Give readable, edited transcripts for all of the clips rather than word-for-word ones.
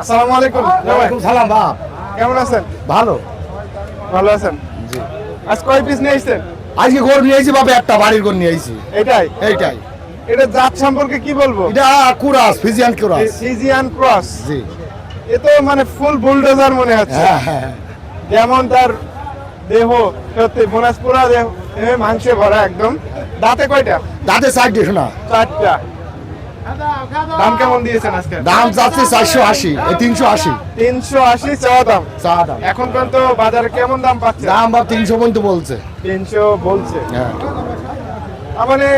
আসসালামু আলাইকুম। ওয়ালাইকুম সালাম বাপ। কেমন আছেন? ভালো। ভালো আছেন? জি। আজ কয় পিস নিয়ে এসেছেন? আজকে গরু নিয়ে আইছি বাপ, একটা বাড়ির গরু নিয়ে আইছি। এটাই। এইটাই। এটা জাত সম্পর্কে কি বলবো? এটা কুরাস, ফিজিয়ান কুরাস। Fijian cross. জি। এ তো মানে ফুল বুলডোজার মনে হচ্ছে। হ্যাঁ হ্যাঁ। যেমন তার দেহ সত্যি বোনাস পুরা দেহ মাংসে ভরা একদম। দাঁতে কয়টা? দাঁতে সাইড দিস না। চারটা। দাম কেমন দিয়েছেন আজকে? দাম যাচ্ছে 480, এই 380। 380 চাওয়া দাম। চা দাম। এখন পর্যন্ত বাজারে কেমন দাম পাচ্ছে? দাম বাপ 300 পর্যন্ত বলছে। 300 বলছে। হ্যাঁ। তার মানে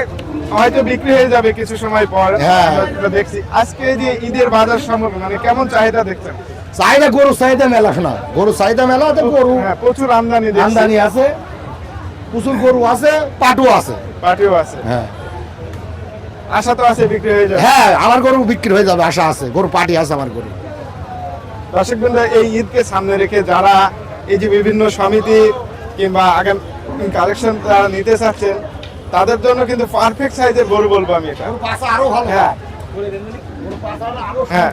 হয়তো বিক্রি হয়ে যাবে কিছু সময় পর। হ্যাঁ। আমরা দেখছি আজকে যে ঈদের বাজার সম্পর্কে মানে কেমন চাহিদা দেখছেন? চাহিদা গরু চাহিদা মেলা শোনা, গরু চাহিদা মেলা তো গরু হ্যাঁ, প্রচুর আমদানি দেখছি। আমদানি আছে, প্রচুর গরু আছে, পাটু আছে। পাটিও আছে। হ্যাঁ আশা তো আছে বিক্রি হয়ে যাবে। হ্যাঁ, আমার গরু বিক্রি হয়ে যাবে আশা আছে, গরু পাটি আছে আমার গরু। দর্শকবৃন্দ, এই ঈদকে সামনে রেখে যারা এই যে বিভিন্ন সমিতি কিংবা আগামী কালেকশন যারা নিতে চাচ্ছেন তাদের জন্য কিন্তু পারফেক্ট সাইজের গরু বলবো আমি এটা। পাশা আরো ভালো। হ্যাঁ হ্যাঁ,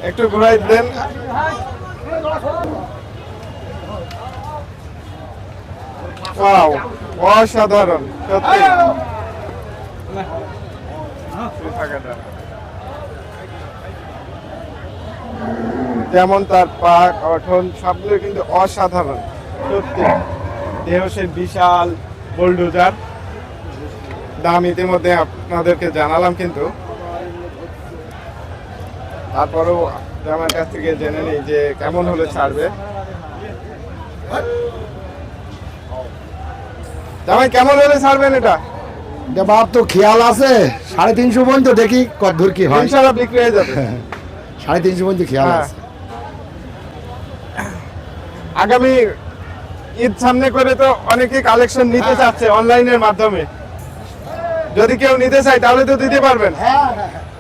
একটু ঘুরাই দেন। ওয়াও, অসাধারণ সত্যি। যেমন তার পা গঠন সবগুলো কিন্তু অসাধারণ সত্যি। দেহ সে বিশাল বুলডোজার। দাম ইতিমধ্যে আপনাদেরকে জানালাম, কিন্তু তারপরেও আমার কাছ থেকে জেনে নিই যে কেমন হলে ছাড়বে। জামাই কেমন হলে ছাড়বেন এটা? বাপ তো খেয়াল আছে 350 পর্যন্ত, দেখি কত দূর কি হয়। ইনশাআল্লাহ বিক্রি হয়ে যাবে। 350 পর্যন্ত খেয়াল হ্যাঁ। আছে। আগামী ঈদ সামনে করে তো অনেকে কালেকশন নিতে চাচ্ছে অনলাইনের মাধ্যমে। যদি কেউ নিতে চায় তাহলে তো দিতে পারবেন।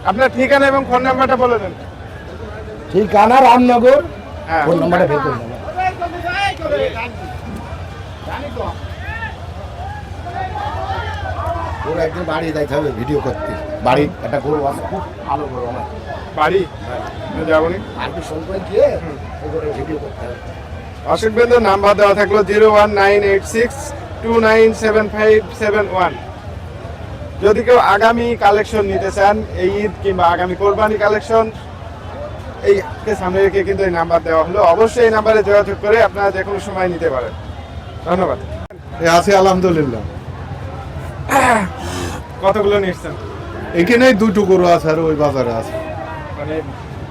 আপনার ঠিকানা এবং ফোন নাম্বারটা বলে দেন। ঠিকানা রামনগর, হ্যাঁ। ফোন নাম্বারটা বের করে দেবো। ওর একদিন বাড়ি যাইতে হবে ভিডিও করতে। বাড়ি একটা গরু আছে, খুব ভালো গরু আমার। বাড়ি যাবনি। আর কি ফোন করে গিয়ে ওগুলো ভিডিও করতে হবে। অশোকবৃন্দ নাম্বার দেওয়া থাকলো 01986297571। যদি কেউ আগামী কালেকশন নিতে চান এই ঈদ কিংবা আগামী কোরবানি কালেকশন, এইকে সামনে রেখে কিন্তু এই নাম্বার দেওয়া হলো। অবশ্যই এই নাম্বারে যোগাযোগ করে আপনারা যে কোনো সময় নিতে পারেন। ধন্যবাদ। আছি আলহামদুলিল্লাহ। কতগুলো নিচ্ছেন? এখানে দুটো গরু আছে আর ওই বাজারে আছে। মানে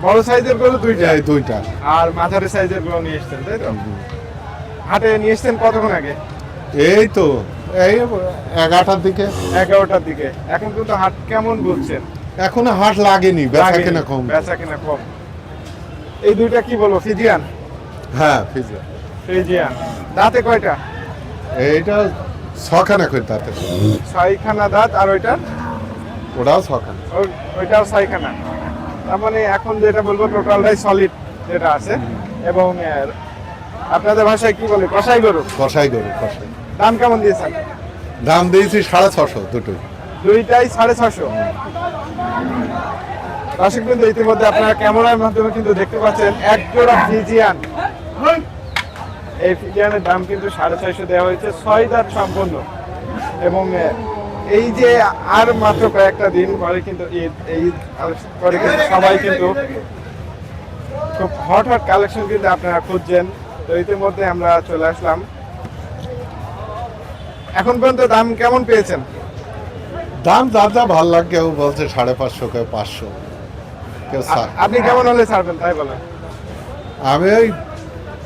বড় সাইজের গরু দুইটা এই দুইটা। আর মাঝারি সাইজের গরু নিয়ে এসছেন, তাই তো? হাটে নিয়ে এসছেন কতক্ষণ আগে? এই তো এই 11টার দিকে। 11টার দিকে। এখন কিন্তু হাট কেমন বলছেন? এখনো হাট লাগেনি, বেচা কেনা কম। বেচা কেনা কম। এই দুইটা কি বলবো, ফিজিয়ান? হ্যাঁ ফিজা। ফিজিয়ান। দাঁতে কয়টা? এইটা ছখানা করে তাতে। 6খানা দাঁত। আর ওইটা? ওটাও ছখানা। ওইটাও 6খানা। তার মানে এখন যেটা বলবো টোটালটাই সলিড যেটা আছে। এবং আপনাদের ভাষায় কি বলে, কষাই গরু? কষাই গরু, কষাই। দাম কেমন দিয়েছেন? দাম দিয়েছি 650 দুটোই। দুইটাই 650। দর্শক কিন্তু ইতিমধ্যে আপনারা ক্যামেরার মাধ্যমে কিন্তু দেখতে পাচ্ছেন এক জোড়া ফিজিয়ান। এই ফিজিয়ানের দাম কিন্তু 650 দেওয়া হয়েছে, 6 দাঁত সম্পন্ন। এবং এই যে আর মাত্র কয়েকটা দিন পরে কিন্তু ঈদ, এই পরে কিন্তু সবাই কিন্তু খুব হট হট কালেকশন কিন্তু আপনারা খুঁজছেন। তো ইতিমধ্যে আমরা চলে আসলাম। এখন পর্যন্ত দাম কেমন পেয়েছেন? দাম যা যা ভাল লাগে, কেউ বলছে 550, কেউ 500, কেউ আপনি কেমন হলে ছাড়বেন তাই বলেন? আমি ওই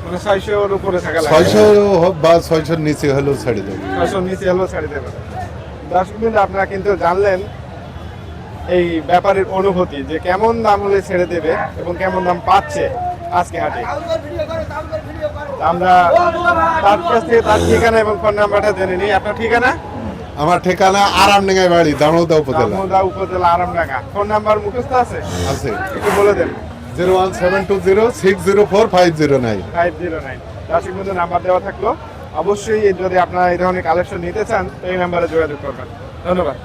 মানে 600-এর উপরে থাকা লাগে। 600 বা 600 নিচে হলেও ছেড়ে দেবো। 600 নিচে হলেও ছাড়ি দেবেন। দর্শক বিন্দু, আপনারা কিন্তু জানলেন এই ব্যাপারের অনুভূতি যে কেমন দাম হলে ছেড়ে দেবে এবং কেমন দাম পাচ্ছে আজকে হাটে। আমরা তার কাছ থেকে তার ঠিকানা এবং ফোন নাম্বারটা জেনে নিই। আপনার ঠিকানা? আমার ঠিকানা আরামডাঙ্গায় বাড়ি, দামোদা উপজেলা। দামোদা উপজেলা, আরামডাঙ্গা। ফোন নাম্বার মুখস্থ আছে? আছে। একটু বলে দেন। 01720604509। 509। দর্শক বিন্দু নাম্বার দেওয়া থাকলো। অবশ্যই যদি আপনারা এই ধরনের কালেকশন নিতে চান তো এই নাম্বারে যোগাযোগ করবেন। ধন্যবাদ।